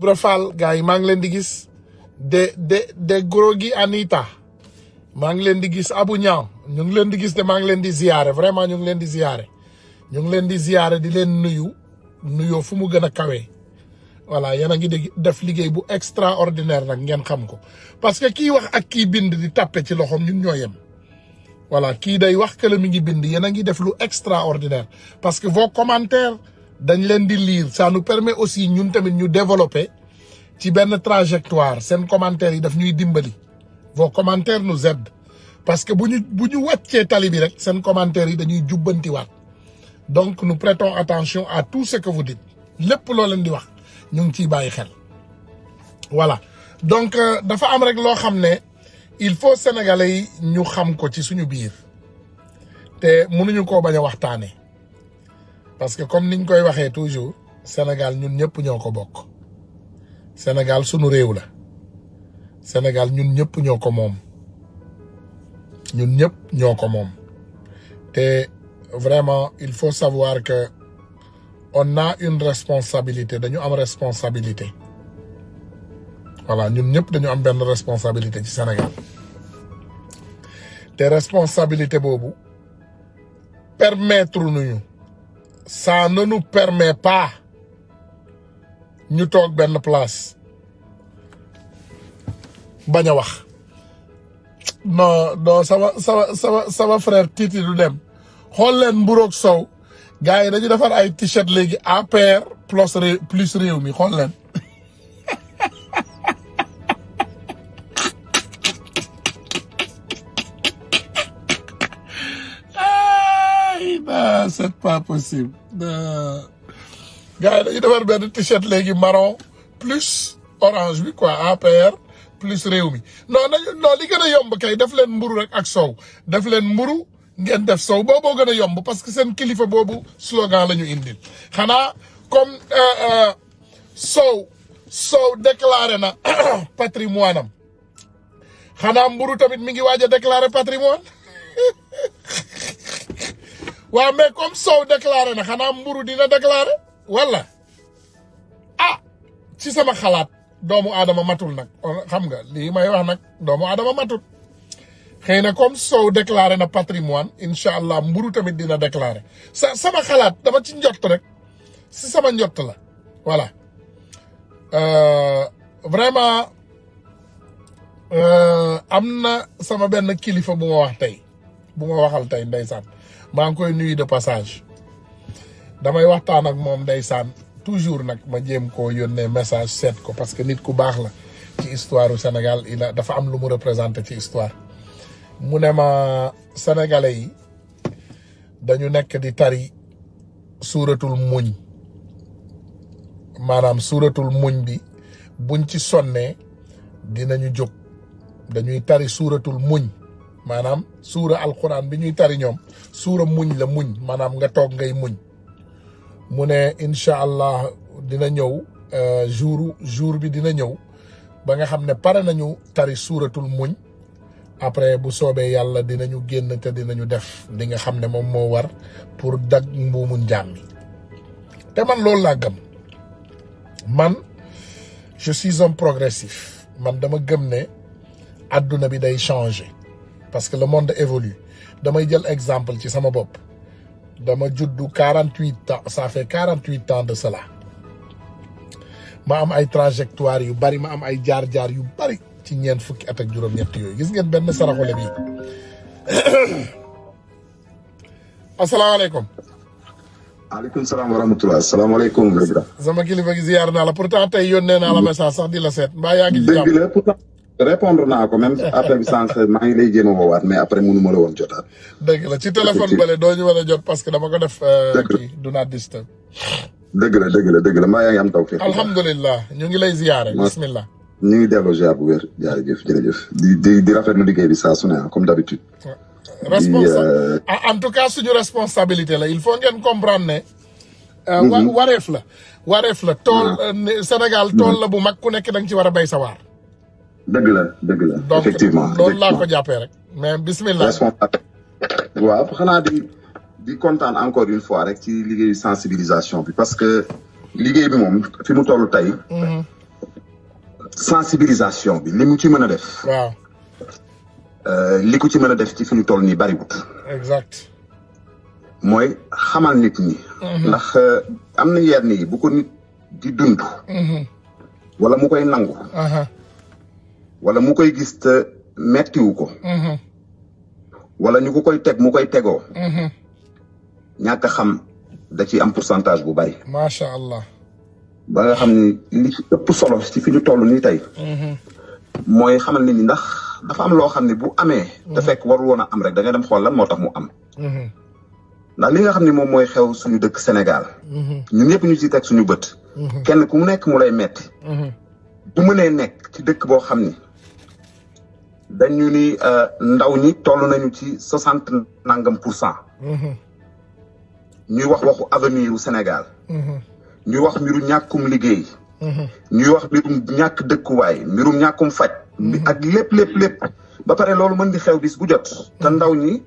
Ibra Fall gars yi maa ngi leen di gis de Grogi Anita maa ngi leen di gis Abu Ñaaw ñu ngi leen di gis te maa ngi leen di ziyaare vraiment ñu ngi leen di ziyaare ñu ngi leen di ziyaare di leen nuyoo fu mu gën a kawee voilà yéen a ngi def liggéey bu extraordinaire nag ngeen xam ko parce que kii wax ak kii bind di tappe ci loxoom ñun ñoo yem voilà kii day wax que mi ngi bind yéen a ngi def lu extraordinaire parce que vos commentaires dañ leen di lire ça nous permet aussi ñun tamit ñu développer ci benn trajectoire seen commentaires yi daf ñuy dimbali vos commentaires nous aident parce que bu ñu wàccee tali bi rek seen commentaires yi dañuy jubbantiwaat donc nous prêtons attention à tout ce que vous dites lépp loo leen di wax ñu ngi ciy bàyyi xel voilà donc dafa am rek loo xam ne il faut sénégalais yi ñu xam ko ci suñu biir te mënuñu koo bañ a waxtaanee parce que comme niñ koy waxee toujours Sénégal ñun ñëpp ñoo ko bokk Sénégal suñu réew la Sénégal ñun ñëpp ñoo ko moom ñun ñëpp ñoo ko moom te vraiment il faut savoir que on a une responsabilité dañu am responsabilité voilà ñun ñëpp dañu am benn responsabilité ci Sénégal te responsabilité boobu permettre nuñu ça ne nous permet pas ñu toog benn place bañ a wax non sama frère Titi du dem xool leen mburoog sow gars yi dañu defar ay t-shirt léegi APR plus réew mi xool leen non c'est pas possible gars yi dañu defar benn t-shirt léegi marron plus orange bi quoi APR plus réew mi non li gën a yomb kay def leen mburu rek ak sow def leen mburu ngeen def sow booboo gën a yomb parce que seen kilifa boobu slogan la ñu indil xanaa comme sow déclaré na patrimoine am xanaa mburu tamit mi ngi waaj a déclaré patrimoine waaw mais comme sow déclaré na xanaa mburu dina déclaré wala ci sama xalaat doomu aadama matul nag xam nga lii may wax nag doomu aadama matul xëy na comme sow déclaré na patrimoine incha allah mburu tamit dina déclaré sama xalaat dama ci njott rek si sama njott la voilà vraiment am na sama benn kilifa bu ma waxal tey ndeysaan maa ngi koy nuyu de passage damay waxtaan ak moom ndeysaan toujours nag ma jéem koo yónnee message seet ko parce que nit ku baax la ci histoire du Sénégal dafa am lu mu représenté ci histoire mu ne ma sénégalais yi dañu nekk di tari suuratul muñ maanaam suuratul muñ bi buñ ci sonnee dinañu jóg dañuy tari suuratul muñ maanaam suura alquran bi ñuy tari ñoom suura muñ la muñ maanaam nga toog ngay muñ mu ne incha allah dina ñëw jour bi dina ñëw ba nga xam ne pare nañu tari suuratul muñ après bu soobee yàlla dinañu génn te dinañu def li nga xam ne moom moo war pour dag mbuumu njaam mi te man loolu laa gëm man je suis un progressif man dama gëm ne adduna bi day changer parce que le monde évolue damay jël exemple ci sama bopp dama juddu 48 ans ça fait 48 ans de cela ma am ay trajectoire yu bari ma am ay jaar-jaar yu bari ci ñeent fukki at ak juróom-ñett yooyu gis ngeen benn saraxole bi asalaamaaleykum. maaleykum salaam wa rahmatulah asalaamaaleykum. sama kilifa gi ziyaar naa la pourtant tey yónnee naa la message sax di la seet mbaa yaa ngi ci jàmm. dëgg la pourtant répondre naa ko même appel bi sànq maa ngi lay jéem a woowaat mais après mënu ma la woon jotaat. dëgg la ci téléphone bale doo ñu mën a jot parce que dama ko def. kii do not disturb. dëgg la mbaa yaa ngi am taw fii. alhamdulilah ñu ngi lay ziyaare bismillah. ñu ngi delloo ziar bu wér jërëjëf di rafetlu liggéey bi saa su ne comme d'habitude. en tout cas suñu responsabilité la il faut ngeen comprendre ne. wareef la tool Sénégal tool la bu mag ku nekk da nga ci war a béy sa waar. dëgg la effectivement donc loolu laa ko jàppee rek mais bismillah. waaw xanaa di kontaan encore une fois rek ci liggéeyu sensibilisation bi parce que liggéey bi moom fi mu toll tey. sensibilisation bi li mu ci mën a def. waaw. li ko ci mën a def ci fi ñu toll nii bariwut. exact. mooy xamal nit ñi. ndax am na yenn yi bu ko nit di dund. wala mu koy nangu. wala mu koy gis te mettiwu ko. wala ñu ko koy teg mu koy tegoo. ñàkk a xam da ciy am pourcentage bu bari. macha allah. ba nga xam ni li ci ëpp solo ci fi ñu toll nii tey. mooy xamal nit ñi ndax dafa am loo xam ne bu amee. te fekk waru woon a am rek da nga dem xool lan moo tax mu am. ndax li nga xam ne moom mooy xew suñu dëkk Sénégal. ñun ñëpp ñu ci teg suñu bët. kenn ku mu nekk mu lay metti. bu mënee nekk ci dëkk boo xam ni dañu ni ndaw ñi toll nañu ci 60% ñuy wax avenir u Sénégal. ñuy wax mbiru ñàkkum liggéey. ñuy wax mbirum ñàkk dëkkuwaay mbirum ñàkkum faj. ak lépp. ba pare loolu mën di xew bis bu jot. te ndaw ñi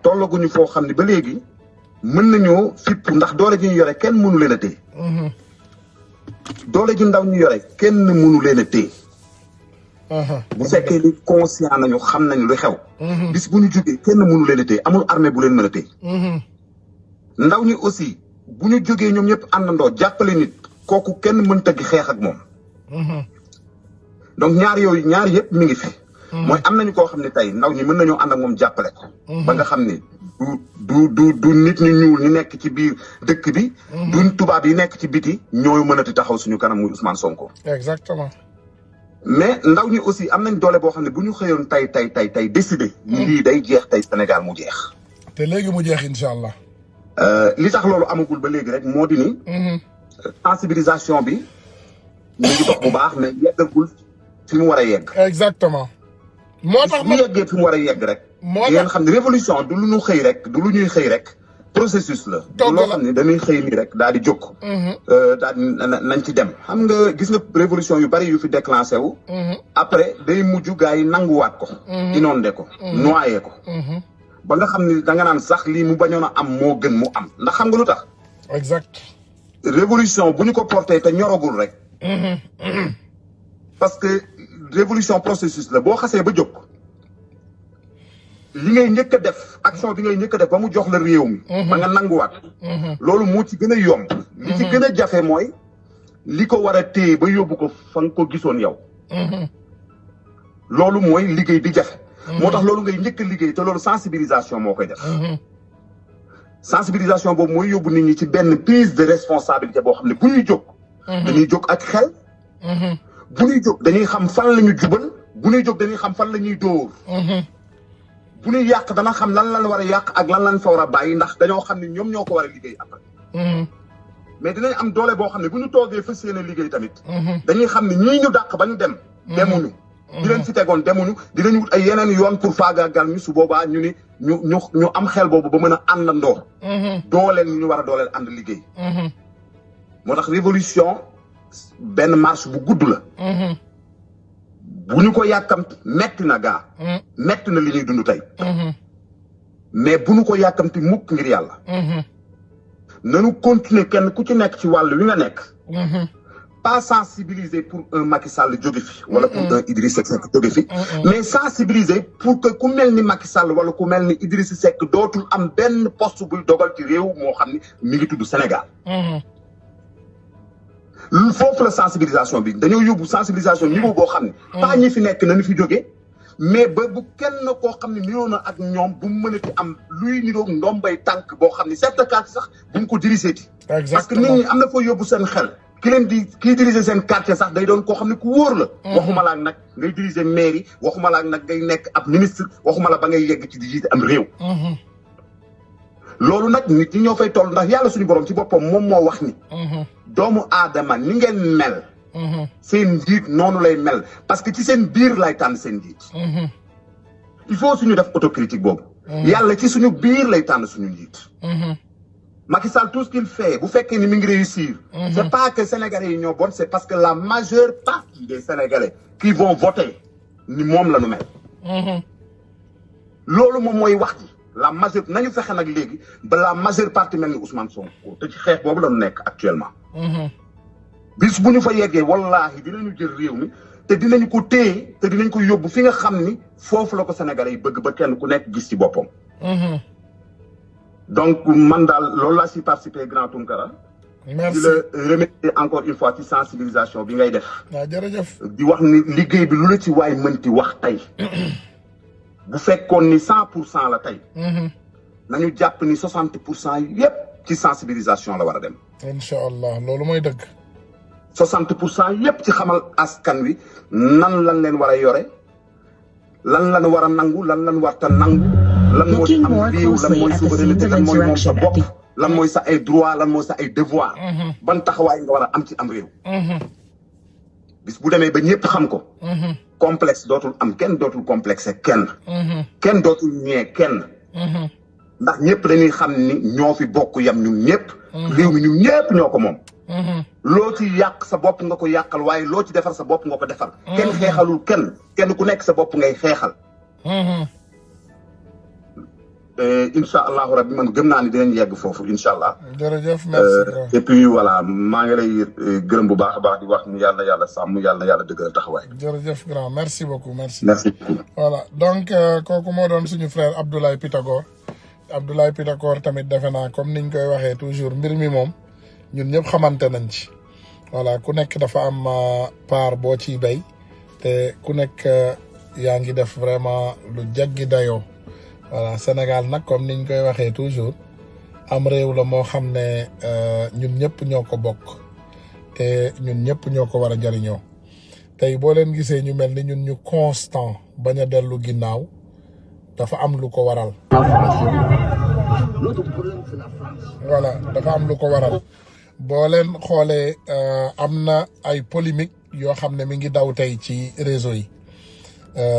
tollaguñu foo xam ne ba léegi mën nañoo fipp ndax doole ji ñu yore kenn mënu leen a téye. doole ji ndaw ñu yore kenn mënu leen a téye. bu fekkee ni conscient nañu xam nañ lu xew. bis bu ñu jógee kenn mënu leen a téye amul armée bu leen mën a téye. ndaw ñi aussi bu ñu jógee ñoom ñëpp àndandoo jàppale nit kooku kenn mënta gi xeex ak moom. donc ñaar yëpp mi ngi fi. mooy am nañu koo xam ne tey ndaw ñi mën nañoo ànd ak moom jàppale ko. ba nga xam ne du nit ñu ñuul ñu nekk ci biir dëkk bi. du tubaab yi nekk ci biti ñooy mënati taxaw suñu kanam muy Ousmane Sonko. exactement. mais ndaw ñi aussi am nañ doole boo xam ne bu ñu xëyoon tey décider. lii day jeex tey Sénégal mu jeex. te léegi mu jeex incha allah. li tax loolu amagul ba léegi rek moo di ni. sensibilisation bi ñu ngi dox bu baax mais yeggagul fi mu war a yegg. exactement. moo tax bu yeggee fi mu war a yegg rek. ngeen xam ne révolution du lu ñu xëy rek du lu ñuy xëy rek processus la. du loo xam ne dañuy xëy nii rek daal di jóg. daal di nañ ci dem. xam nga gis nga révolution yu bari yu fi déclenché wu. après day mujj gars yi nanguwaat ko. inondé ko. noyé ko. ba nga xam ni da nga naan sax lii mu bañoon a am moo gën mu am ndax xam nga lu tax. exact. révolution bu ñu ko porté te ñoragul rek. parce que révolution processus la boo xasee ba jóg. li ngay njëkk a def action bi ngay njëkk a def ba mu jox la réew mi. ba nga nanguwaat. loolu moo ci gën a yomb. li ci gën a jafe mooy li ko war a téye ba yóbbu ko fa nga ko gisoon yow. loolu mooy liggéey bi jafe. moo tax loolu ngay njëkk a liggéey te loolu sensibilisation moo koy def. sensibilisation boobu mooy yóbbu nit ñi ci benn prise de responsabilité boo xam ne bu ñuy jóg. dañuy jóg ak xel. bu ñuy jóg dañuy xam fan la ñu jubal bu ñuy jóg dañuy xam fan la ñuy dóor. bu ñuy yàq dana xam lan lañ war a yàq ak lan lañ fa war a bàyyi ndax dañoo xam ne ñoom ñoo ko war a liggéey après. mais dinañ am doole boo xam ne bu ñu toogee fas yéene liggéey tamit. dañuy xam ne ñii ñu dàq ba ñu dem. demuñu. di leen fi tegoon demuñu dinañ wut ay yeneen yoon pour faagaagal ñu su boobaa ñu ni ñu am xel boobu ba mën a àndandoo. dooleel ñu war a dooleel ànd liggéey. moo tax révolution benn marche bu gudd la. bu ñu ko yàkkamti metti na gaa. metti na li ñuy dund tey. mais bu ñu ko yàkkamti mukk ngir yàlla. nanu continuer kenn ku ci nekk ci wàll wi nga nekk. pas sensibiliser pour un Macky Sall jóge fi. wala pour un Idrissa Seck jóge fi. mais sensibiliser pour que ku mel ni Macky Sall wala ku mel ni Idrissa Seck dootul am benn poste buy dogal ci réew moo xam ni mi ngi tudd Sénégal. foofu la sensibilisation bi dañoo yóbbu sensibilisation niveau boo xam ne. pas ñi fi nekk nañu fi jóge mais ba bu kenn koo xam ne niroo na ak ñoom bu mu mënati am luy niroog ndombay tànk boo xam ne certificat sax bu mu ko dirigeeti. parce que nit ñi am na foo yóbbu seen xel. kii diriger seen quartier sax day doon koo xam ne ku wóor la. waxuma la ak nag ngay diriger mairie waxuma la ak nag ngay nekk ab ministre waxuma la ba ngay yegg ci di jiite am réew. loolu nag nit ñi ñoo fay toll ndax yàlla suñu borom ci boppam moom moo wax ni. doomu aadama ni ngeen mel. seen njiit noonu lay mel parce que ci seen biir lay tànn seen njiit. il faut suñu def autocritique boobu. yàlla ci suñu biir lay tànn suñu njiit. Macky Sall tout ce qu'il fait bu fekkee ni mi ngi réussir. c'est pas que Sénégalais yi ñoo bon c'est parce que la majeure partie des Sénégalais qui vont voter ni moom la nu mel. loolu moom mooy wax ji la majeure nañu fexe nag léegi ba la majeure partie mel ni Ousmane Sonko te ci xeex boobu la nu nekk actuellement. bis bu ñu fa yeggee wallaahi dinañu jël réew mi te dinañ ko téye te dinañ ko yóbbu fi nga xam ni foofu la ko Sénégalais yi bëgg ba kenn ku nekk gis ci boppam. donc man daal loolu laa si participé grand Tounkara. merci di la remercier encore une fois ci sensibilisation bi ngay def. waaw jërëjëf. di wax ni liggéey bi lu la ci waay mënti wax tey. bu fekkoon ni 100% la tey. nañu jàpp ni 60% yépp ci sensibilisation la war a dem. incha allah loolu mooy dëgg. 60% yépp ci xamal askan wi nan lan leen war a yore lan lan war a nangu lan lan warta nangu. lan moo ci am réew lan mooy souveraineté lan mooy moom sa bopp lan mooy sa ay droit lan mooy sa ay devoir. ban taxawaay nga war a am ci am réew. bis bu demee ba ñëpp xam ko. complexe dootul am kenn dootul complexé kenn. kenn dootul ñee kenn. ndax ñëpp dañuy xam ni ñoo fi bokk yam ñun ñëpp. réew mi ñun ñëpp ñoo ko moom. loo ci yàq sa bopp nga ko yàqal waaye loo ci defar sa bopp nga ko defar. kenn xeexalul kenn kenn ku nekk sa bopp ngay xeexal. incha allahu rabbi man gëm naa ni dinañ yegg foofu incha allah. jërëjëf merci. et puis voilà maa ngi lay gërëm bu baax a baax di wax ni yàlla sàmm yàlla dëggal taxawaay. jërëjëf grand merci beaucoup merci. merci beaucoup. voilà donc kooku moo doon suñu frère Abdoulaye Pythagore tamit defe naa comme niñ koy waxee toujours mbir mi moom ñun ñëpp xamante nañ ci. voilà ku nekk dafa am part boo ciy béy te ku nekk yaa ngi def vraiment lu jaggi dayoo. voilà Sénégal nag comme niñ koy waxee toujours am réew la moo xam ne ñun ñëpp ñoo ko bokk te ñun ñëpp ñoo ko war a jëriñoo tey boo leen gisee ñu mel ni ñun ñu constant bañ a dellu ginnaaw dafa am lu ko waral. voilà dafa am lu ko waral boo leen xoolee am na ay polémique yoo xam ne mi ngi daw tey ci réseau yi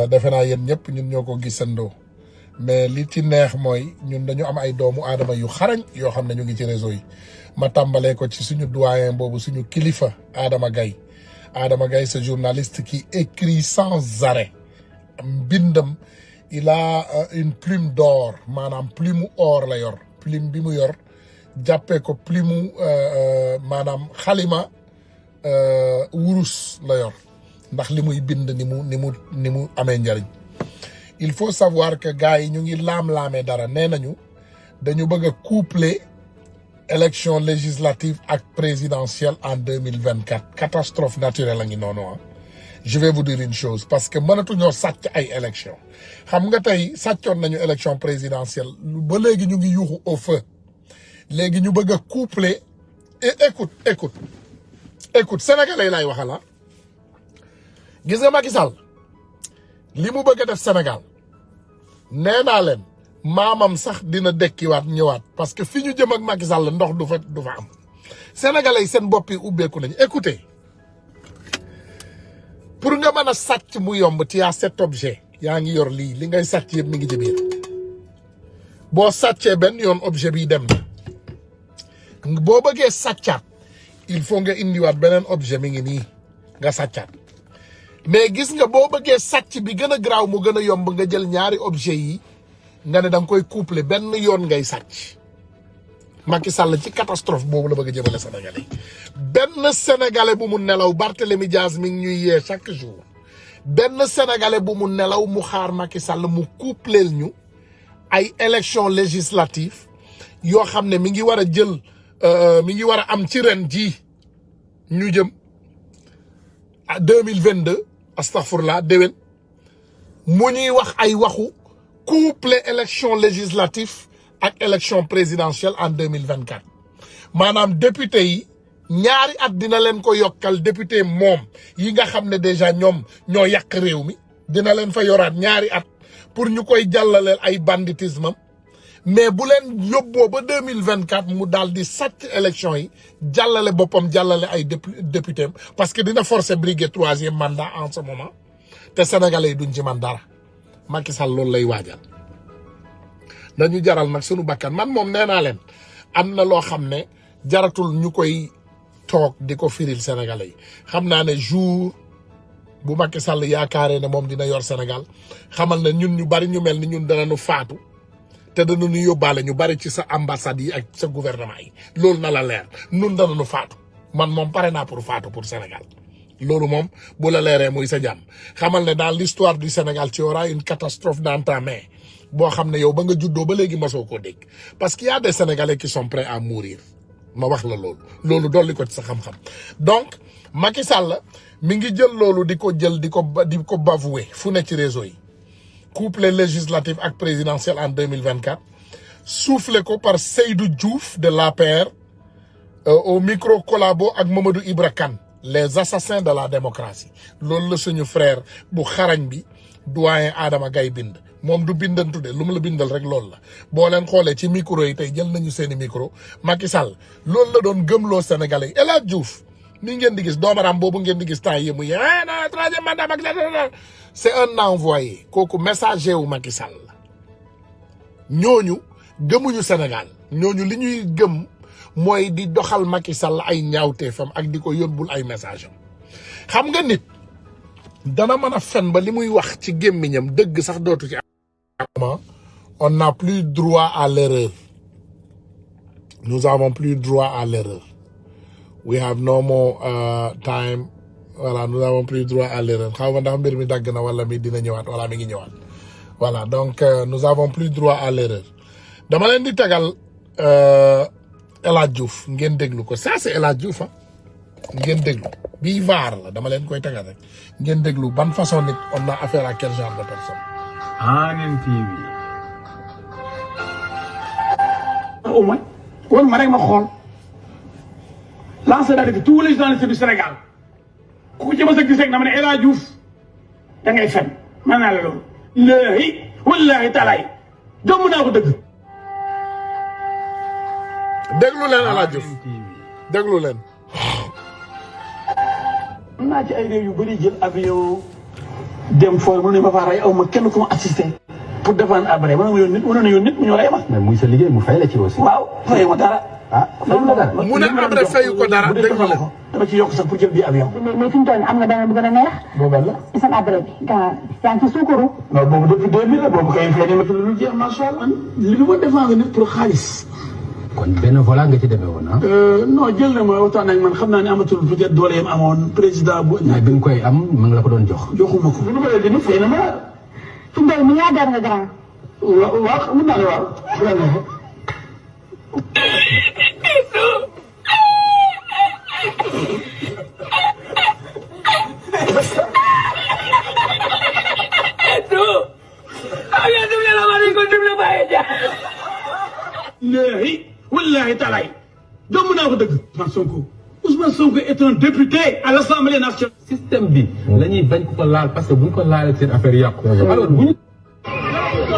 defe naa yéen ñëpp ñun ñoo ko gisandoo. mais li ci neex mooy ñun dañu am ay doomu aadama yu xarañ yoo xam ne ñu ngi ci réseau yi ma tàmbalee ko ci suñu doyen boobu suñu kilifa Adama Gaye ce journaliste qui écrit sans arrêt mbindam il a une plume d'or maanaam plume or la yor plume bi mu yor jàppee ko plume maanaam xalima wurus la yor ndax li muy bind ni mu amee njariñ. il faut savoir que gars yi ñu ngi laam-laamee dara nee nañu dañu bëgg a coupler élection législative ak présidentielle en 2024 catastrophe naturelle la ngi noonu ah. je vais vous dire une chose parce que mënatuñoo sàcc ay élection xam nga tey sàccoon nañu élection présidentielle ba léegi ñu ngi yuuxu au feu léegi ñu bëgg a coupler et écoute sénégalais lay waxal ah gis nga Macky Sall li mu bëgg a def Sénégal nee naa leen maamam sax dina dekkiwaat ñëwaat parce que fi ñu jëm ak Macky Sall ndox du fa am sénégalais seen bopp yi ubbeeku nañu écoutez pour nga mën a sàcc mu yomb ci yaa cet objet yaa ngi yor lii li ngay sàcc yëpp mi ngi ci biir boo sàccee benn yoon objet bi dem na boo bëggee sàccaat il faut nga indiwaat beneen objet mi ngi nii nga sàccaat mais gis nga boo bëggee sàcc bi gën a garaaw mu gën a yomb nga jël ñaari objet yi nga ne da nga koy coupler benn yoon ngay sàcc Macky Sall ci catastrophe boobu la bëgg a jëmale Sénégalais benn Sénégalais bu mu nelaw Barthélémy Diaz mi ngi ñuy yee chaque jour benn Sénégalais bu mu nelaw mu xaar Macky Sall mu coupleel ñu ay élection législative yoo xam ne mi ngi war a jël mi ngi war a am ci ren jii ñu jëm 2022 astaghfirullah déwén mu ñuy wax ay waxu coupler élection législative ak élection présidentielle en 2024 maanaam député yi ñaari at dina leen ko yokkal député moom yi nga xam ne déjà ñoom ñoo yàq réew mi dina leen fa yoraat ñaari at pour ñu koy jàllaleel ay banditisme mais bu leen yóbboo ba 2024 mu daal di sàcc élection yi jàllale boppam jàllale ay député parce que dina forcer briguer 3e mandat en ce moment te sénégalais yi duñ ci man dara Macky Sall loolu lay waajal dañu jaral nag sunu bakkan man moom nee naa leen am na loo xam ne jaratul ñu koy toog di ko firil sénégalais yi xam naa ne jour bu Macky Sall yaakaaree ne moom dina yor Sénégal xamal ne ñun ñu bari ñu mel ni ñun danañu faatu te danañu yóbbaale ñu bari ci sa ambassade yi ak sa gouvernement yi loolu na la leer ñun danañu faatu man moom pare naa pour faatu pour Sénégal loolu moom bu la leeree muy sa jàmm xamal ne dans l'histoire du Sénégal tu auras une catastrophe dans ta main boo xam ne yow ba nga juddoo ba léegi masoo koo dégg parce qu'il y a des Sénégalais qui sont prêts à mourir ma wax la loolu dolli ko ci sa xam-xam donc Macky Sall mi ngi jël loolu di ko jël di ko bavouer fu ne ci réseau yi couplé législatif ak présidentiel en 2024 soufflé ko par Seydou Diouf de l'APR au micro collabo ak Mamadou Ibra Kane les assassins de la démocratie loolu la suñu frère bu xarañ bi doyen Adama Gaye bind moom du bindantu de lu mu la bindal rek loolu la boo leen xoolee ci micro yi tey jël nañu seeni micro Macky Sall loolu la doon gëmloo Sénégalais yi El Hadj Diouf mi ngeen di gis doomaram boobu ngeen di gis temps yi mu na troisième mandat Macky Sall c'est un envoyé kooku messager wu Macky Sall la ñooñu gëmuñu Sénégal ñooñu li ñuy gëm mooy di doxal Macky Sall ay ñaawteefam ak di ko yóbbul ay message am xam nga nit dana mën a fen ba li muy wax ci gémmiñam dëgg sax dootu ci am. On n'a plus droit à l'erreur. Nous avons plus droit à l'erreur. We have no more time. Voilà, nous avons plus droit à l'erreur. xaw ma ndax mbir mi dagg na wala mi dina ñëwaat wala mi ngi ñëwaat. Voilà, donc nous avons plus droit à l'erreur. dama leen di tegal El Hadj Diouf ngeen déglu ko ça c'est El Hadj Diouf ah ngeen déglu bii vaar la dama leen koy tegal rek ngeen déglu ban façon nit on a affaire à quel genre de personne. Hann TV. Au moins kon ma rek ma xool lancé daal di tous les journalistes du Sénégal ku ci mës a gis rek na ma ne El Hadj Diouf da ngay fen mën naa la loolu. laahi wallaahi taalaay doomu naa ko dëgg. déglu leen El Hadj Diouf déglu leen. am naa ci ay réew yu bëri jël avion dem fooy mu ne ma faa rey aw ma kenn ku ma assisté pour défendre après ma ne ma yoon nit mënoon na yoon nit mu ñëw rey ma. mais muy sa liggéey mu fay la ci aussi. waaw fay ma dara. ah fay la dara. mu ne après fayu ko dara déglu leen. dama ci yokk sax pour jël bi avion. mais fi mu toll nii am nga dara bu gën a neex. boobal la. isam abere bi gaa yaa ngi ci suukaru. non boobu depuis 2000 la boobu kay fay ne ma fi lu jeex macha allah. li ma défendre nit pour xaalis. kon benn vola nga ci demee woon ah. non jël na ma waxtaan ak man xam naa ne amatul peut-être doole yam amoon président bu. mais bi nga koy am ma nga la ko doon jox. joxuma ko. bu ñu koy dindi fay na ma. fi mu toll nii milliardaire nga grand. waaw mun naa ne waaw. laahi wallaahi taalaay doomu naa ko dëgg. Ousmane Sonko est un député à l'Assemblée nationale. système bi. la ñuy bañ ko laal parce que bu ñu ko laalee seen affaire yàqu. alors bu ñu.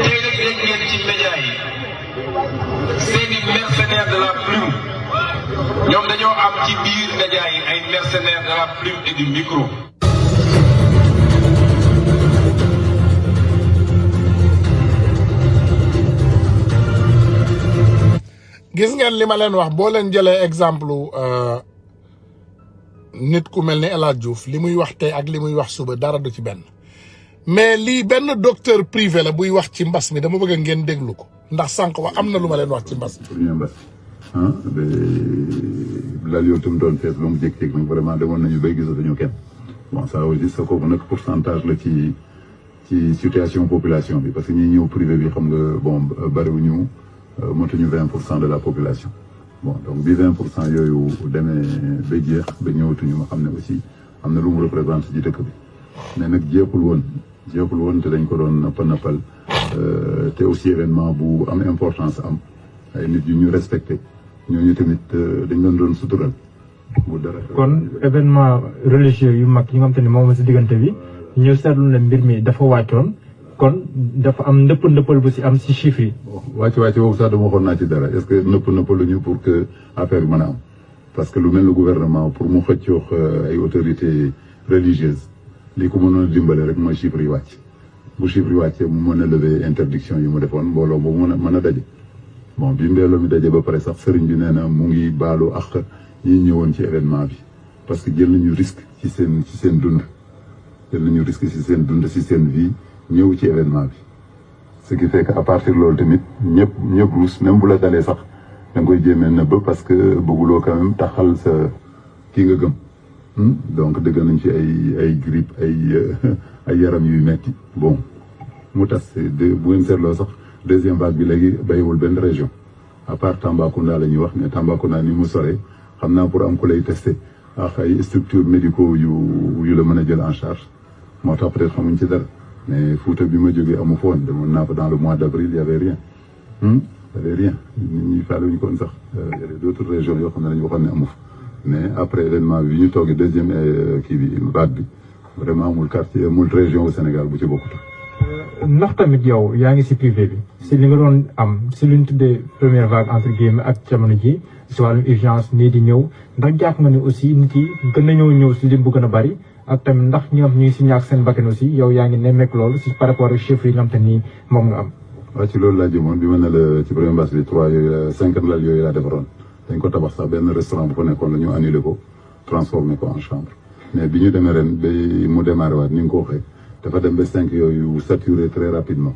léeg-léeg dégg ngeen ci média yi seeni mercenaires de la plume ñoom dañoo am ci biir média yi ay mercenaires de la plume et du micro. gis ngeen li ma leen wax boo leen jëlee exemple nit ku mel ni El Hadj Diouf li muy wax tey ak li muy wax suba dara du ci benn mais lii benn docteur privé la buy wax ci mbas mi dama bëgg ngeen déglu ko ndax sànq wax am na lu ma leen wax ci mbas mi. premier mbas laal yow tam doon fees ba mu jékki-jékki nag vraiment demoon nañu bay gisatuñu kenn bon ça veut dire sa kooku nag pourcentage la ci situation population bi parce que ñi ñëw privé bi xam nga bon bariwuñu motuñu 20% de la population bon donc bi 20% yooyu demee ba jeex ba ñëwatuñu ma xam ne aussi am na lu mu représente ci dëkk bi mais nag jeexul woon te dañ ko doon nappal te aussi événement bu am importance am ay nit yu ñu respecté ñooñu tamit dañ leen doon sutural bu dara. kon événement religieux yu mag yi nga xam te ne moom si diggante bi ñu seetlu ne mbir mi dafa wàccoon kon dafa am ndëppal bu si am si chiffres yi. wàcc boobu sax dama waxoon naa ci dara est-ce que nëppaluñu pour que affaire bi mën a am parce que lu mel ne gouvernement pour mu xëccoo ay autorités religieuses li ko mënoon a dimbale rek mooy chiffres yi wàcc bu chiffres yi wàccee mu mën a lever interdiction yi mu defoon mbooloo boobu mën a daje. bon bi mbooloo mi daje ba pare sax sëriñ bi nee na mu ngi baalu ak ñi ñëwoon ci événement bi parce que jël nañu risque ci seen dund jël nañu risque ci seen dund ci seen vie ñëw ci événement bi ce qui fait que à partir loolu tamit ñëpp ruus même bu la dalee sax da nga koy jéemee nëbb parce que bëgguloo quand même taxal sa kii nga gëm donc dëgg nañ ci ay grippe ay yaram yuy metti bon mu tas bu ngeen seetloo sax deuxième vague bi léegi bàyyiwul benn région à part Tambacounda la ñuy wax mais Tambacounda ni mu sore xam naa pour am ku lay testé ak ay structures médicaux yu la mën a jël en charge moo tax peut-être xamuñ ci dara mais Fouta bi ma jógee amu foon demoon naa fa dans le mois d'avril y avait rien y avait rien nit ñi faaluñu ko woon sax y avait d'autres régions yoo xam ne dañu waxoon ne amu fa mais après événement bi ñu toogee deuxième kii bi vague bi vraiment amul quartier amul région au Sénégal bu ci bokkut. ndax tamit yow yaa ngi si privé bi si li nga doon am si lu ñu tuddee première vague entre guillemets ak jamono ji si wàllum urgence nii di ñëw ndax jàpp nga ne aussi nit yi gën nañoo ñëw si lim bu gën a bari ak tamit ndax ñi nga xam ñu ngi si ñàkk seen bakkan aussi yow yaa ngi nemmeek loolu si par rapport ak chiffres yi nga xam te ni moom nga am. waaw ci loolu laa jëmoon bi ma ne la ci premier mbas bi 5 lal yooyu laa defaroon dañ ko tabax sax benn restaurant bu fa nekkoon la ñu annulé ko transformé ko en chambre mais bi ñu demee ren ba mu démarré waat ni nga ko waxee dafa dem ba 5 yooyu saturé très rapidement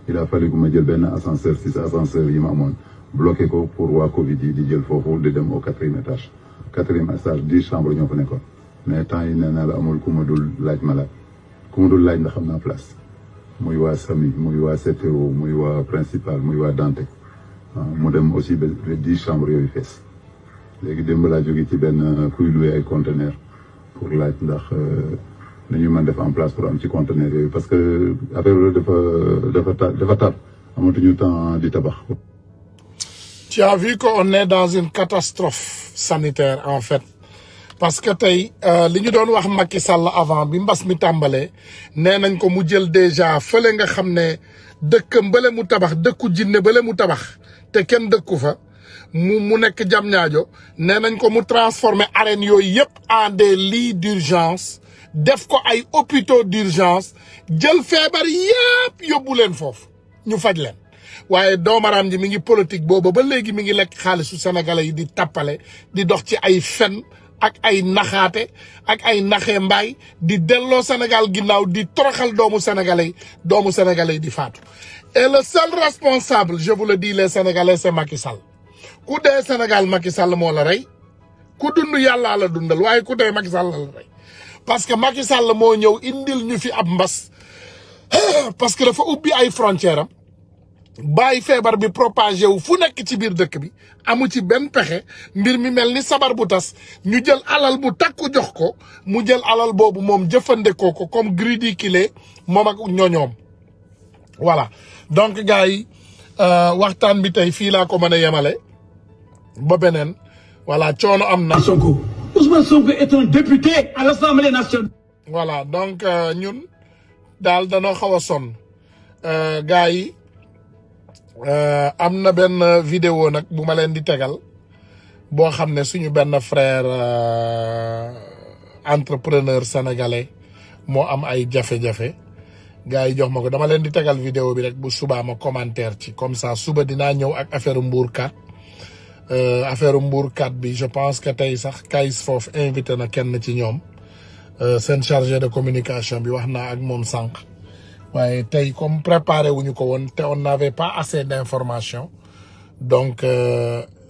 il a fallu que ma jël benn ascenseur 6 ascenseurs yi ma amoon bloqué ko pour waa Covid yi di jël foofu di dem au 4e étage 4e étage 10 chambres ñoo fa nekkoon mais temps yi nee naa la amul ku ma dul laaj malade ku ma dul laaj ndax xam naa place muy waa SAMI muy waa CTO muy waa principal muy waa Dantec mu dem aussi ba 10 chambres yooyu fees léegi démb laa jóge ci benn kuy loué ay conteneur pour laaj ndax nañu mën def en place pour am ci conteneur yooyu parce que affaire dafa tar amatuñu temps di tabax. Tu as vu qu'on est dans une catastrophe sanitaire en fait parce que tey li ñu doon wax Macky Sall avant bi mbas mi tàmbalee nee nañ ko mu jël déjà fële nga xam ne dëkkam bale mu tabax dëkku jinne bale mu tabax te kenn dëkku fa mu nekk jam ñaajo nee nañ ko mu transformer arènes yooyu yëpp en des lits d'urgence def ko ay hôpitaux d'urgence jël feebar yëpp yóbbu leen foofu ñu faj leen waaye doomaraam ji mi ngi politique boobu ba léegi mi ngi lekk xaalisu sénégalais yi di tappale di dox ci ay fen ak ay naxaate ak ay naxee mbaay di delloo Sénégal ginnaaw di toroxal doomu sénégalais yi di faatu et le seul responsable je vous le dis les sénégalais c'est Macky Sall ku dee Sénégal Macky Sall moo la rey ku dund yàllaa la dundal waaye ku dee Macky Sall la rey parce que Macky Sall moo ñëw indil ñu fi ab mbas parce que dafa ubbi ay frontières am bàyyi feebar bi propagé wu fu nekk ci biir dëkk bi amu ci benn pexe mbir mi mel ni sabar bu tas ñu jël alal bu takku jox ko mu jël alal boobu moom jëfandikoo ko comme greedy kile moom ak ñoñoom voilà donc gars yi waxtaan bi tey fii laa ko mën a yemale ba beneen voilà coono am na. Sonko Ousmane Sonko est un député à l'Assemblée nationale. voilà donc ñun daal danoo xaw a sonn gars yi. am na benn vidéo nag bu ma leen di tegal boo xam ne suñu benn frère entrepreneur sénégalais moo am ay jafe-jafe gars yi jox ma ko dama leen di tegal vidéo bi rek bu subaa ma commentaire ci comme ça suba dinaa ñëw ak affaire Mbourkat affaire Mbourkat bi je pense que tey sax Kayz foofu invité na kenn ci ñoom seen chargé de communication bi wax naa ak moom sànq. waaye tey comme préparé wuñu ko woon te on n'avait pas assez d'informations donc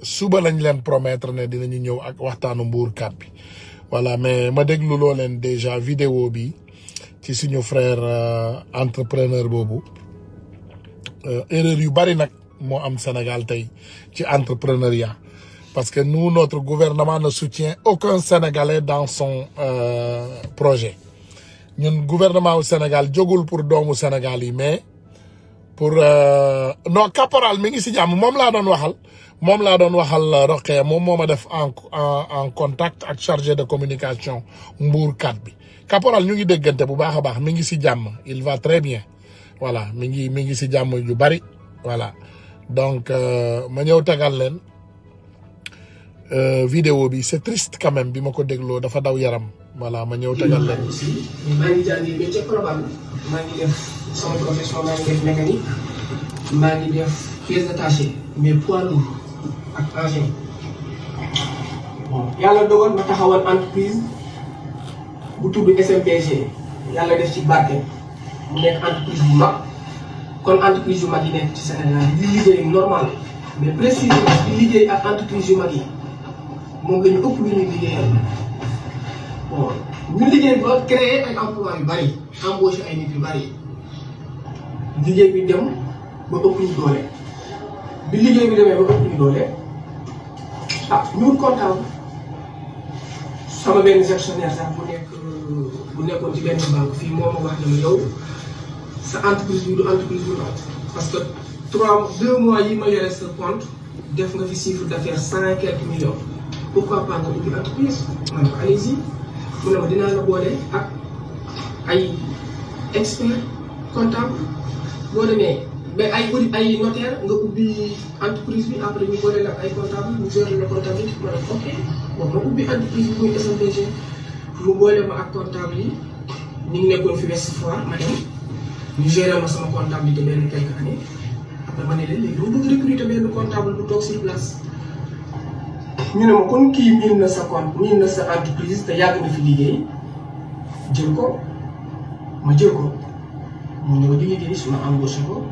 suba lañ leen promettre ne dinañu ñëw ak waxtaanu Mbourkat bi voilà mais ma déglu loo leen déjà vidéo bi ci suñu frère entrepreneur boobu erreur yu bari nag moo am Sénégal tey ci entrepreneuriat parce que nous notre gouvernement ne soutient aucun Sénégalais dans son projet ñun gouvernement wu Sénégal jógul pour doomu Sénégal yi mais pour non caporal mi ngi si jàmm moom laa doon waxal Roqee moom moo ma def en contact ak chargé de communication Mbourkat bi caporal ñu ngi déggante bu baax a baax mi ngi si jàmm il va très bien voilà mi ngi si jàmm yu bari voilà donc ma ñëw tegal leen vidéo bi c'est triste quand même bi ma ko dégloo dafa daw yaram voilà ma ñëw tegal leen. aussi maa ngi jàngee métier probable maa ngi def sama profession maa ngi def mécanique maa ngi def pièces détachées mais poids lourd ak engin. bon yàlla dogal ma taxawal entreprise bu tudd SMPG yàlla def ci barke mu nekk entreprise bu mag kon entreprise yu mag yi nekk ci Sénégal di liggéey normal mais précisément di liggéey ak entreprise yu mag yi moom la ñu ëpp lu ñuy liggéeyal. bon ñu liggéey ba créer ay emploi yu bari embauché ay nit yu bari liggéey bi dem ba ëpp ñu doole bi liggéey bi demee ba ëpp ñu doole ñu wut comptable sama benn gestionnaire sax bu nekkoon ci benn banque fii moo ma wax ne ma yow sa entreprise bi du entreprise bu ndaw parce que 2 mois yi ma yore sa compte def nga fi chiffre d'affaires 100 et quelques millions pourquoi pas nga ubbi entreprise ma ne ko allez-y mu ne ma dinaa la boole ak ay expert comptable boo demee mais ay notaire nga ubbi entreprise bi après ñu boole la ak ay comptable ñu gérer la comptabilité ma ne ko ok bon ma ubbi entreprise bi muy SMPG mu boole ma ak comptable yi ñu ngi nekkoon fi West Foire ma dem ñu gérer ma sama comptabilité benn quelques années après ma ne leen léegi dama bëgg recruter benn comptable bu toog sur place ñu ne ma kon kii miin na sa compte miin na sa entreprise te yàgg na fi liggéey jël ko ma jël ko mu ñëw di liggéey su ma embauché ko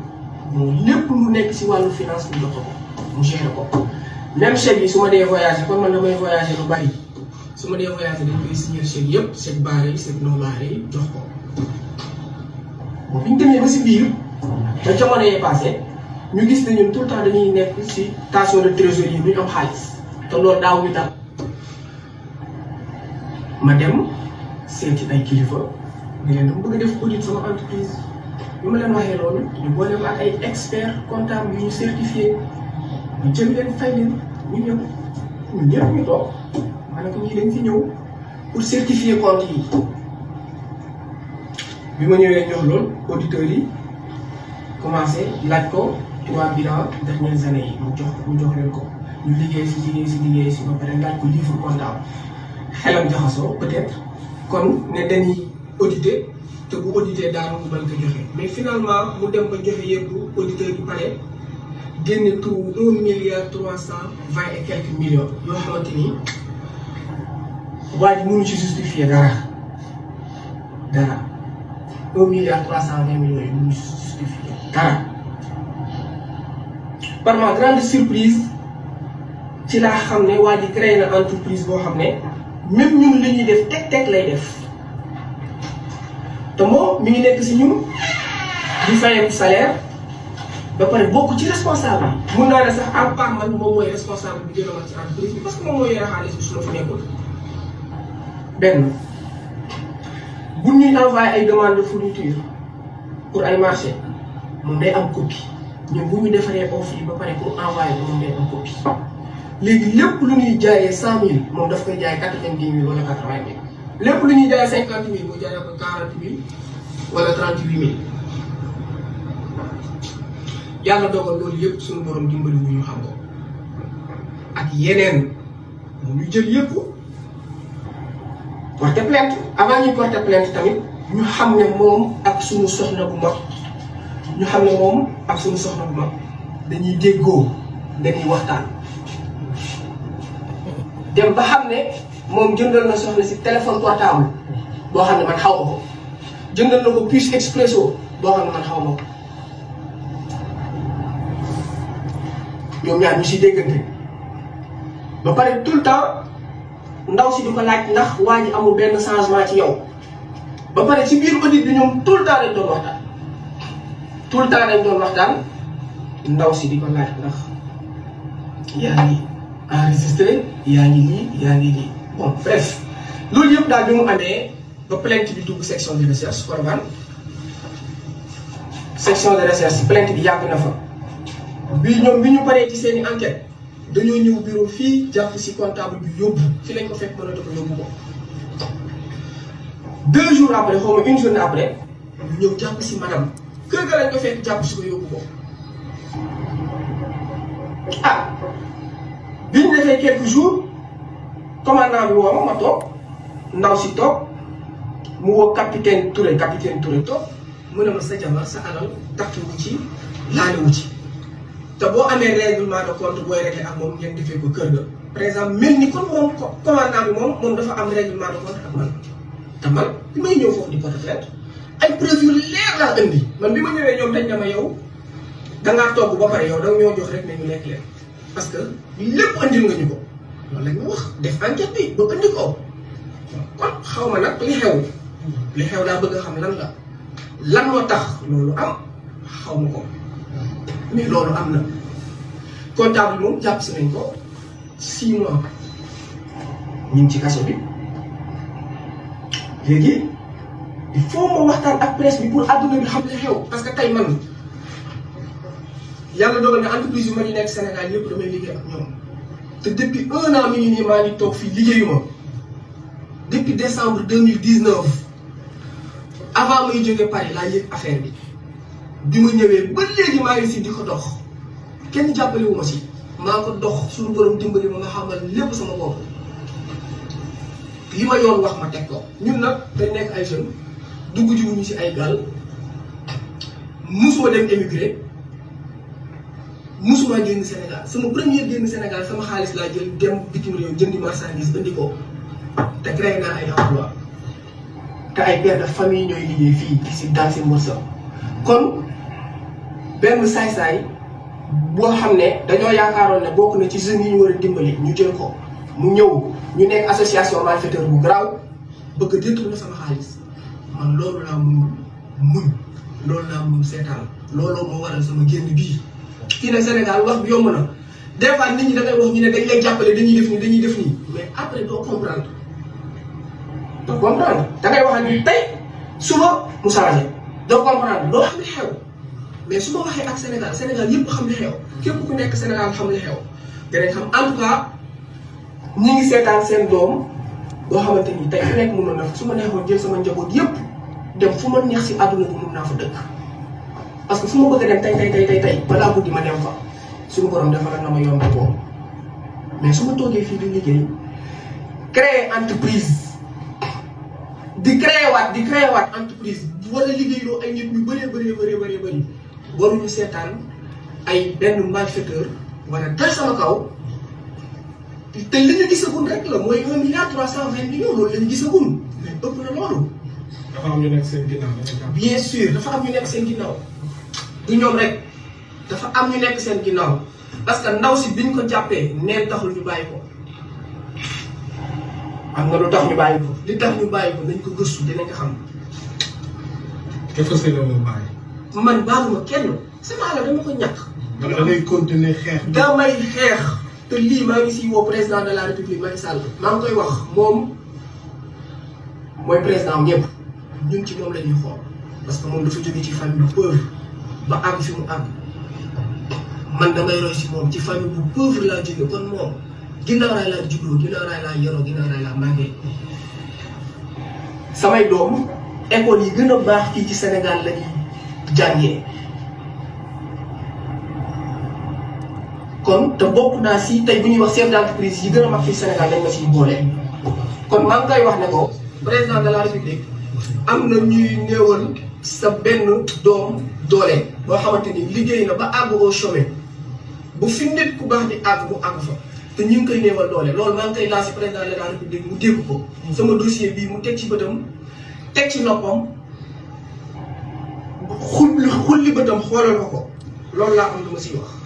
moom lépp lu nekk si wàllu finance mu jox ko mu géré ko même chèque yi su ma dee voyagé kon man damay voyagé lu bari su ma dee voyagé dañ koy signer chèque yëpp chèque barré yi chèque non barré yi jox ko bon bi ñu demee ba si biir ba jamono yee passé ñu gis ne ñun tout le temps dañuy nekk si station de trésorerie bu ñu am xaalis te loolu daaw ñu dal ma dem seeti ay kilifa di leen dama bëgg a def audit sama entreprise bi ma leen waxee loolu ñu boole ma ak ay expert comptable yu ñu certifié ñu jël leen fay leen ñu ñëw ñun ñëpp ñu toog ma ne ko ñii dañ fi ñëw pour certifier compte yi bi ma ñëwee ñoom loolu auditeurs yi commencé laaj ko trois bilans dernières années yi mu jox leen ko ñu liggéey si ba pare laaj ko livre comptable xelam jaxasoo peut-être kon ne dañuy auditer te bu auditer daanu mu bañ ko joxe mais finalement mu dem ba joxe yëpp auditeur bi pare génne tout 1 milliard 320 et quelques millions yoo xamante ni waa ji mënu ci justifier dara 1 milliard 320 millions yi mënu ci justifier dara. par ma grande surprise ci laa xam ne waa ji créé na entreprise boo xam ne même ñun li ñuy def teg lay def te moom mi ngi nekk si ñun di fayeeku salaire ba pare bokk ci responsable yi. mun naa ne sax à part man moom mooy responsable bi gën a mag ci entreprise bi parce que moom mooy yore xaalis bi su ma fi nekkul. benn bu ñuy envoyé ay demande de fourniture pour ay marché moom day am copie ñun bu ñu defaree offre yi ba pare pour envoyer ko moom day am copie. léegi lépp lu ñuy jaayee 100000 moom daf koy jaay 90000 wala 80000 lépp lu ñuy jaayee 50000 mu jaayee ko 40000 wala 38000 yàlla dogal loolu yëpp suñu borom dimbali wu ñu xam ko ak yeneen ñu jël yëpp porter plainte avant ñuy porter plainte tamit ñu xam ne moom ak suñu soxna bu mag dañuy déggoo dañuy waxtaan. dem ba xam ne moom jëndal na soxna si téléphone portable boo xam ne man xaw ma ko jëndal na ko puce expresso boo xam ne man xaw ma ko ñoom ñaar ñu si déggante ba pare tout le temps ndaw si du ko laaj ndax waa ji amul benn changement ci yow ba pare ci biir audit bi ñoom tout le temps dañ doon waxtaan ndaw si di ko laaj ndax yaa ngi enregistré yaa ngi lii bon bref loolu yëpp daal bi mu amee ba plainte bi dugg section de recherche Colobane section de recherche plainte bi yàgg na fa bi ñu paree ci seen i enquête dañoo ñëw bureau fii jàpp si comptable bi yóbbu fi lañ ko fekk mënatu ko yóbbu ko 2 jours après xaw ma 1 journée après ñu ñëw jàpp si madame kër ga lañ ko fekk jàpp si ko yóbbu ko bi ñu defee quelques jours commandant bi woo ma toog ndaw si toog mu woo capitaine Touré toog mu ne ma sa jabar sa alal takk wu ci laale wu ci te boo amee règlement de compte booy réglé ak moom ngeen defee ko kër ga par exemple mel ni kon moom commandant bi moom dafa am règlement de compte ak man te man bi may ñëw foofu di porter plainte ay preuve yu leer laa indi man bi ma ñëwee ñoom dañ dama yow dangaa togg ba pare yow danga ñoo jox rek ne ñu lekk leen parce que lépp andil nga ñu ko loolu lañ ma wax def enquête bi ba andi ko kon xaw ma nag li xew laa bëgg a xam lan moo tax loolu am xaw ma ko mais loolu am na comptable moom jàpp si nañ ko 6 mois ñu ngi ci kaso bi léegi il faut ma waxtaan ak presse bi pour adduna bi xam li xew parce que tey man yàlla dogal na entreprise yu ma di nekk Sénégal yëpp damay liggéey ak ñoom te depuis 1 an mi ngi nii maa ngi toog fii liggéeyuma depuis décembre 2019 avant may jógee Paris laa yëg affaire bi ma ñëwee ba léegi maa ngi si di ko dox kenn jàppale wu ma si maa ko dox suñu borom dimbali ma nga xamal lépp sama bopp li ma yoon wax ma teg ko ñun nag dañ nekk ay jeunes dugg ji wuñu si ay gaal musuma dem émigré musuma génn Sénégal sama première génn Sénégal sama xaalis laa jël dem bitim réew jëndi marchandise indi ko te créé naa ay emploi te ay pères de famille ñooy liggéey fii si dans seen wërsëg kon benn saay-saay boo xam ne dañoo yaakaaroon ne bokk na ci jeunes yi ñu war a dimbali ñu jël ko mu ñëw ñu nekk association malfaiteur bu garaaw bëgg a détourner sama xaalis man loolu laa muñ loolu laa mun seetaan looloo moo waral sama génn bii. fii nag Sénégal wax bi yomb na des fois nit ñi da ngay wax ñu ne dañ lay jàppale dañuy def nii mais après doo comprendre da ngay wax ak ni tey suba mu changé doo comprendre doo xam li xew mais su ma waxee ak Sénégal yëpp xam li xew képp ku nekk Sénégal xam li xew danañ xam en tout cas ñi ngi seetaan seen doom boo xamante ni tey fu nekk mënoon na fa su ma neexoon jël sama njaboot yëpp dem fu ma neex si àdduna bi mun naa fa dëkk parce que fu ma bëgg a dem tey balaa guddi ma dem fa suñu borom defal na ma yombal boobu mais su ma toogee fii di liggéey créer entreprise di créer waat entreprise wala liggéeyloo ay nit ñu bëree waruñu seetaan ay benn malfaiteur wala dal sama kaw te li ñu gisagun rek la mooy 1,320 milliard loolu la ñu gisagun mais ëpp na loolu. dafa am ñu nekk seen ginnaaw. bien sûr dafa am ñu nekk seen ginnaaw du ñoom rek dafa am ñu nekk seen ginnaaw parce que ndaw si biñ ko jàppee neen taxul ñu bàyyi ko. am na lu tax ñu bàyyi ko li tax ñu bàyyi ko nañ ko gëstu dinañ ko xam. dafa sëy la moom bàyyi. man baaluma kenn sama alal dama ko ñàkk. da ngay continuer xeex. damay xeex te lii maa ngi siy woo président de la république Macky Sall maa ngi koy wax moom mooy président ñëpp ñun ci moom la ñuy xool parce que moom dafa jóge ci famille bu pauvre ba àgg fi mu àgg man damay roy si moom ci famille bu pauvre laa jóge kon moom ginnaaw raay laa juddoo ginnaaw raay laa yoroo ginnaaw raay laa màggee samay doom école yi gën a baax fii ci Sénégal la ñuy jàngee kon te bokk naa si tey bu ñuy wax chef d'entreprise yi gën a mag fii Sénégal dañ ma siy boole kon maa ngi koy wax ne ko président de la république am na ñuy néewal sa benn doom doole boo xamante ni liggéey na ba àgg au sommet bu fi nit ku baax di àgg bu àgg fa te ñu ngi koy néewal doole loolu maa ngi koy lancé président de la république mu dégg ko sama dossier bii mu teg ci bëtam teg ci noppam xulli bëtam xoolal ko loolu laa am lu ma siy wax.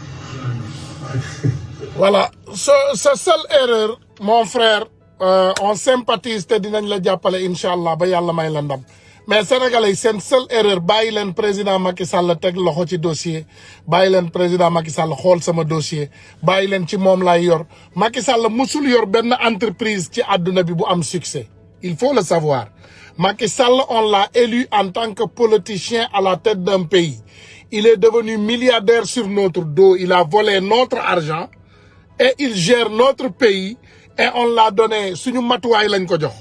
Voilà, sa seule erreur mon frère on sympathise te dinañ la jàppale inshallah ba yàlla may la ndam mais sénégalais seen seule erreur bàyyi leen président Macky Sall teg loxo ci dossier bàyyi leen président Macky Sall xool sama dossier bàyyi leen ci moom laay yor Macky Sall musul yor benn entreprise ci àdduna bi bu am succès il faut le savoir Macky Sall on l'a élu en tant que politicien à la tête d'un pays il est devenu milliardaire sur notre dos il a volé notre argent et il gère notre pays et on l'a donné suñu matuwaay lañ ko jox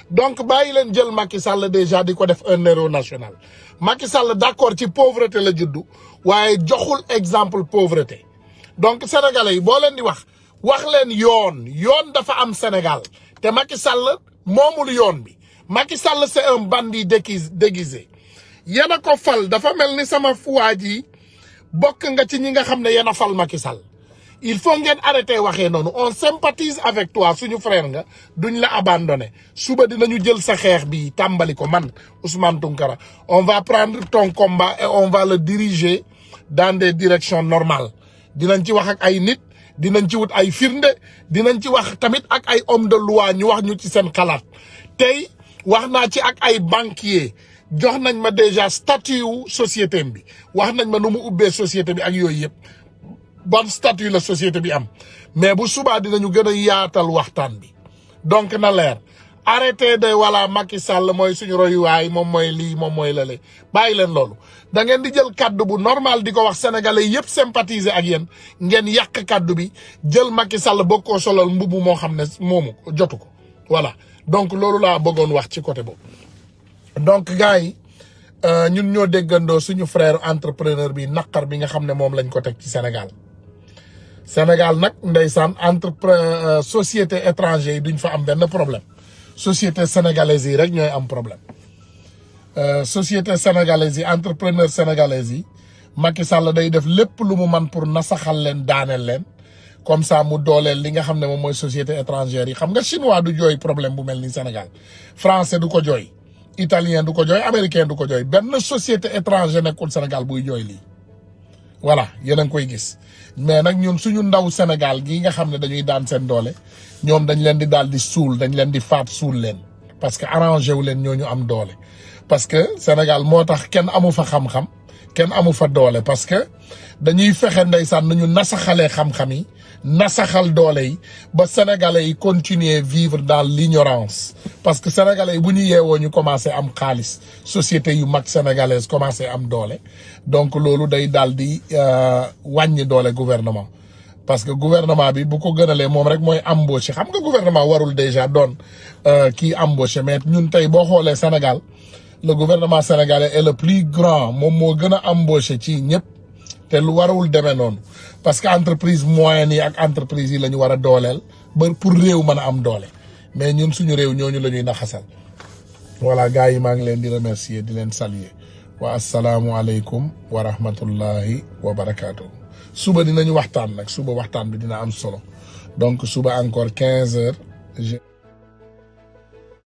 donc bàyyi leen jël Macky Sall déjà di ko def un héros national Macky Sall d'accord ci pauvreté la juddu waaye joxul exemple pauvreté donc sénégalais yi boo leen di wax leen yoon dafa am Sénégal te Macky Sall moomul yoon bi Macky Sall c'est un bandit déguisé yéen a ko fal dafa mel ni sama fuwaa ji bokk nga ci ñi nga xam ne yéen a fal Macky Sall il faut ngeen arrêter waxee noonu on sympathise avec toi suñu frère nga duñ la abandonner suba dinañu jël sa xeex bi tàmbali ko man Ousmane Tounkara on va prendre ton combat et on va le diriger dans des directions normales dinañ ci wax ak ay nit dinañ ci wut ay firnde dinañ ci wax tamit ak ay homme de loi ñu wax ñu ci seen xalaat tey wax naa ci ak ay banquier jox nañ ma déjà statut wu société bi wax nañ ma nu mu ubbee société bi ak yooyu yëpp ban statut la société bi am mais bu subaa dinañu gën a yaatal waxtaan bi donc na leer arrêté de voilà Macky Sall mooy suñu royuwaay moom mooy lii moom mooy lale bàyyi leen loolu da ngeen di jël kaddu bu normal di ko wax sénégalais yëpp sympathiser ak yéen ngeen yàq kaddu bi jël Macky Sall boo ko solal mbubu moo xam ne moomu jotu ko voilà donc loolu laa bëggoon wax ci côté boobu. donc gars yi ñun ñoo déggandoo suñu frère entrepreneur bi naqar bi nga xam ne moom lañ ko teg ci Sénégal nag ndeysaan société étranger yi duñ fa am benn problème société sénégalaise yi rek ñooy am problème société sénégalaise yi entrepreneur sénégalais yi Macky Sall day def lépp lu mu man pour nasaxal leen daaneel leen comme ça mu dooleel li nga xam ne moom mooy société étrangère yi xam nga chinois du jooy problème bu mel ni Sénégal français du ko jooy italien du ko jooy américain du ko jooy benn société étranger nekkul Sénégal buy jooy lii voilà yéen a ngi koy gis mais nag ñun suñu ndaw Sénégal gii nga xam ne dañuy daan seen doole ñoom dañ leen di daal di suul dañ leen di faat suul leen parce que arrangé wu leen ñooñu am doole parce que Sénégal moo tax kenn amu fa xam-xam kenn amu fa doole parce que dañuy fexe ndeysaan nu ñu nasaxalee xam-xam yi nasaxal doole yi ba sénégalais yi continuer vivre dans l'ignorance parce que sénégalais yi bu ñu yeewoo ñu commencé am xaalis société yu mag sénégalaise commencé am doole donc loolu day daal di wàññi doole gouvernement parce que gouvernement bi bu ko gënalee moom rek mooy embauché xam nga gouvernement warul déjà doon kii embauché mais ñun tey boo xoolee Sénégal le gouvernement sénégalais est le plus grand moom moo gën a embauché ci ñëpp te lu warul demee noonu parce que entreprise moyenne yi ak entreprise yi la ñu war a dooleel ba pour réew mën a am doole mais ñun suñu réew ñooñu la ñuy naxasal voilà gars yi maa ngi leen di remercier di leen saluer wa asalaamualeykum wa rahmatullahi wa barakaatu. suba dinañu waxtaan nag suba waxtaan bi dina am solo donc suba encore 15 heures